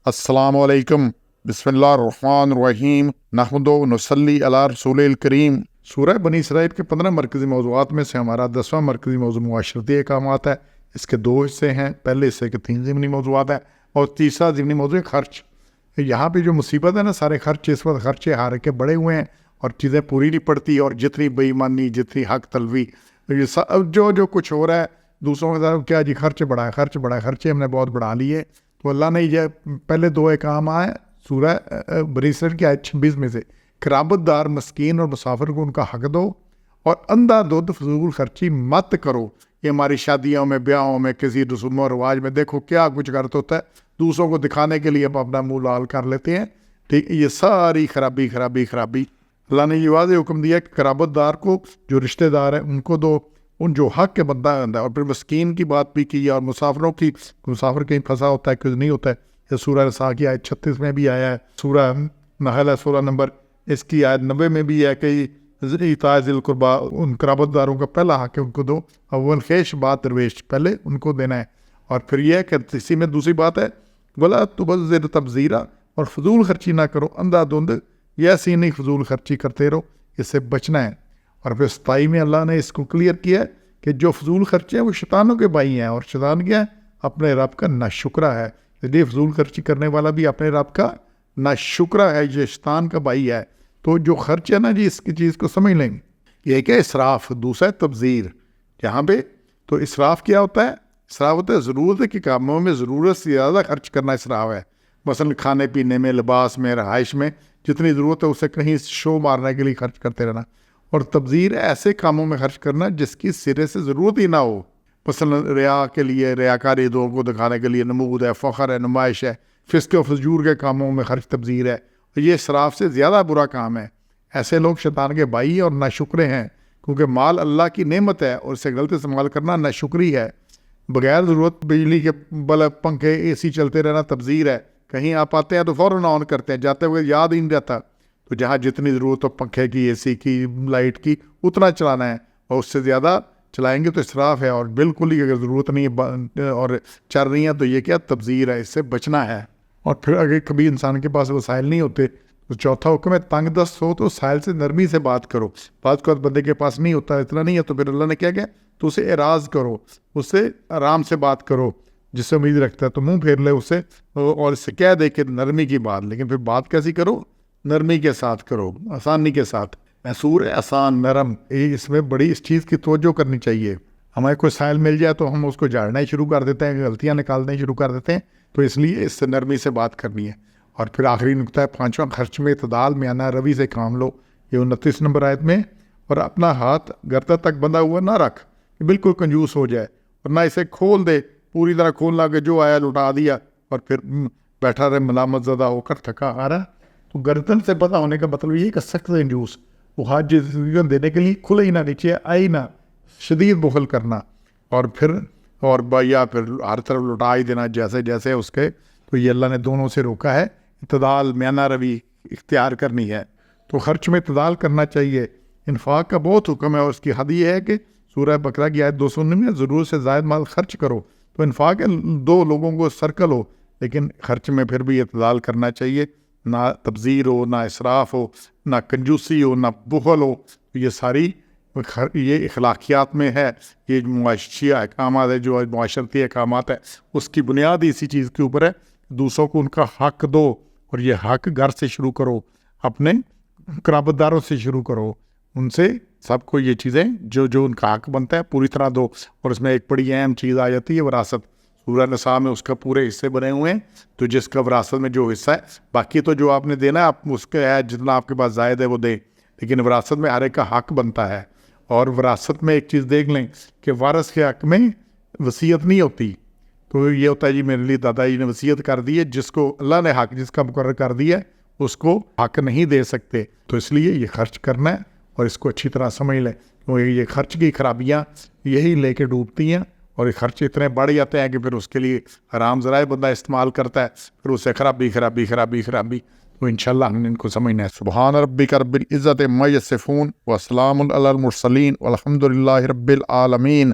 السلام علیکم، بسم اللہ الرحمن الرحیم، نحمد و نصلی علی رسول الکریم۔ سورہ بنی اسرائیل کے 15 مرکزی موضوعات میں سے ہمارا 10واں مرکزی موضوع معاشرتی احکامات ہے۔ اس کے 2 حصے ہیں، پہلے حصے کے 3 ضمنی موضوعات ہیں اور تیسرا ضمنی موضوع ہے خرچ۔ یہاں پہ جو مصیبت ہے نا، سارے خرچ اس وقت خرچے ہار کے بڑے ہوئے ہیں اور چیزیں پوری نہیں پڑتی، اور جتنی بے ایمانی، جتنی حق تلوی، یہ جو کچھ ہو رہا ہے دوسروں کے ساتھ، کیا جی خرچ بڑھا ہے، خرچے ہم نے بہت بڑھا لیے۔ تو اللہ نے یہ پہلے 2 احکام آئے سورہ بنی اسرائیل کی آیت 26 میں سے، قرابت دار، مسکین اور مسافر کو ان کا حق دو، اور اندھا دودھ فضول خرچی مت کرو۔ یہ ہماری شادیوں میں، بیاہوں میں، کسی رسوم و رواج میں دیکھو کیا کچھ غلط ہوتا ہے، دوسروں کو دکھانے کے لیے ہم اپنا منہ لال کر لیتے ہیں۔ ٹھیک، یہ ساری خرابی اللہ نے یہ واضح حکم دیا کہ قرابت دار کو، جو رشتہ دار ہیں، ان کو دو، ان جو حق کے بندہ ہے۔ اور پھر مسکین کی بات بھی کی ہے، اور مسافروں کی، مسافر کہیں پھنسا ہوتا ہے، کچھ نہیں ہوتا ہے، یہ سورہ نساء کی آیت 36 میں بھی آیا ہے، سورہ نحل ہے 16 نمبر، اس کی آیت 90 میں بھی ہے کہ ایتاء ذی القربیٰ، ان قرابت داروں کا پہلا حق ہے ان کو دو، اول خیش بات درویش، پہلے ان کو دینا ہے۔ اور پھر یہ ہے کہ اسی میں دوسری بات ہے، وَلَا تُبَذِّرْ تَبْذِيرًا، اور فضول خرچی نہ کرو اندھا دھند، یہ ایسی نہیں فضول خرچی کرتے رہو، اس سے بچنا ہے۔ اور پھر 27 میں اللہ نے اس کو کلیئر کیا ہے کہ جو فضول خرچے ہیں وہ شیطانوں کے بھائی ہیں، اور شیطان کیا ہے؟ اپنے رب کا ناشکرا ہے۔ یہ فضول خرچی کرنے والا بھی اپنے رب کا ناشکرا ہے، یہ شیطان کا بھائی ہے۔ تو جو خرچ ہے نا جی، اس کی چیز کو سمجھ لیں گے۔ یہ کہ اسراف، دوسرا تبذیر۔ یہاں پہ تو اسراف کیا ہوتا ہے؟ اسراف ہوتا ہے ضرورت کے کاموں میں ضرورت سے زیادہ خرچ کرنا، اسراف ہے۔ مثلا کھانے پینے میں، لباس میں، رہائش میں جتنی ضرورت ہے اسے کہیں شو مارنے کے لیے خرچ کرتے رہنا۔ اور تبذیر ایسے کاموں میں خرچ کرنا جس کی سرے سے ضرورت ہی نہ ہو، مثلا ریا کے لیے، ریاکاری، لوگوں کو دکھانے کے لیے، نمود ہے، فخر ہے، نمائش ہے، فسق و فجور کے کاموں میں خرچ تبذیر ہے، اور یہ اسراف سے زیادہ برا کام ہے۔ ایسے لوگ شیطان کے بھائی اور ناشکرے ہیں، کیونکہ مال اللہ کی نعمت ہے اور اسے غلط استعمال کرنا ناشکری ہے۔ بغیر ضرورت بجلی کے بلب، پنکھے، اے سی چلتے رہنا تبذیر ہے۔ کہیں آپ آتے ہیں تو فوراً آن کرتے ہیں، جاتے ہوئے یاد ہی نہیں رہتا۔ تو جہاں جتنی ضرورت ہو پنکھے کی، اے سی کی، لائٹ کی، اتنا چلانا ہے، اور اس سے زیادہ چلائیں گے تو اسراف ہے۔ اور بالکل ہی اگر ضرورت نہیں ہے اور چل رہی ہیں تو یہ کیا؟ تبذیر ہے، اس سے بچنا ہے۔ اور پھر اگر کبھی انسان کے پاس وسائل نہیں ہوتے تو چوتھا حکم ہے، تنگ دست ہو تو سائل سے نرمی سے بات کرو۔ بعض اوقات بندے کے پاس نہیں ہوتا، اتنا نہیں ہے، تو پھر اللہ نے کیا کیا؟ تو اسے اعراض کرو، اس سے آرام سے بات کرو، جس سے امید رکھتا ہے تو منہ پھیر لے اس سے، اور اس سے کہہ دے کہ نرمی کی بات، لیکن پھر بات کیسی کرو؟ نرمی کے ساتھ کرو، آسانی کے ساتھ۔ محصور ہے آسان، نرم، اس میں بڑی اس چیز کی توجہ کرنی چاہیے۔ ہمیں کوئی سائل مل جائے تو ہم اس کو جھاڑنا ہی شروع کر دیتے ہیں، غلطیاں نکالنا ہی شروع کر دیتے ہیں، تو اس لیے اس سے نرمی سے بات کرنی ہے۔ اور پھر آخری نقطہ ہے 5واں، خرچ میں اعتدال، میانہ روی سے کام لو، یہ 29 نمبر آیت میں۔ اور اپنا ہاتھ گردن تک بندھا ہوا نہ رکھ کہ بالکل کنجوس ہو جائے، اور نہ اسے کھول دے، پوری طرح کھولنا کہ جو آیا لٹا دیا اور پھر بیٹھا رہے ملامت زدہ ہو کر تھکا آ رہا۔ تو گردن سے بندھا ہونے کا مطلب یہ کہ سخت کنجوس، وہ ہاتھ جیسے دینے کے لیے کھلے ہی نہ، نیچے آئے ہی نہ، شدید بخل کرنا، اور یا پھر ہر طرف لٹا ہی دینا جیسے جیسے اس کے۔ تو یہ اللہ نے دونوں سے روکا ہے، اعتدال، میانہ روی اختیار کرنی ہے۔ تو خرچ میں اعتدال کرنا چاہیے۔ انفاق کا بہت حکم ہے، اور اس کی حد یہ ہے کہ سورہ بقرہ کی آیت 219 میں، ضرورت سے زائد مال خرچ کرو۔ تو انفاق 2 لوگوں کو سرکل ہو، لیکن خرچ میں پھر بھی اعتدال کرنا چاہیے، نہ تبذیر ہو، نہ اسراف ہو، نہ کنجوسی ہو، نہ بخل ہو۔ یہ ساری یہ اخلاقیات میں ہے، یہ معاشی احکامات ہے، جو معاشرتی احکامات ہے، اس کی بنیاد اسی چیز کے اوپر ہے، دوسروں کو ان کا حق دو، اور یہ حق گھر سے شروع کرو، اپنے قرابت داروں سے شروع کرو، ان سے سب کو یہ چیزیں جو ان کا حق بنتا ہے پوری طرح دو۔ اور اس میں ایک بڑی اہم چیز آ جاتی ہے وراثت۔ سورہ نساء میں اس کا پورے حصے بنے ہوئے ہیں، تو جس کا وراثت میں جو حصہ ہے، باقی تو جو آپ نے دینا ہے آپ اس کے ہے، جتنا آپ کے پاس زائد ہے وہ دیں، لیکن وراثت میں ہر ایک کا حق بنتا ہے۔ اور وراثت میں ایک چیز دیکھ لیں کہ وارث کے حق میں وصیت نہیں ہوتی۔ تو یہ ہوتا ہے جی میرے لیے دادا جی نے وصیت کر دی ہے، جس کو اللہ نے حق جس کا مقرر کر دیا ہے اس کو حق نہیں دے سکتے۔ تو اس لیے یہ خرچ کرنا ہے، اور اس کو اچھی طرح سمجھ لیں، کیونکہ یہ خرچ کی خرابیاں یہی لے کے ڈوبتی ہیں، اور یہ خرچ اتنے بڑھ جاتے ہیں کہ پھر اس کے لیے حرام ذرائع بندہ استعمال کرتا ہے، پھر اسے خرابی۔ تو انشاءاللہ ہم نے ان کو سمجھنا ہے۔ سبحان ربک رب العزت عما یصفون وسلام علی المرسلین والحمد للہ رب العالمین۔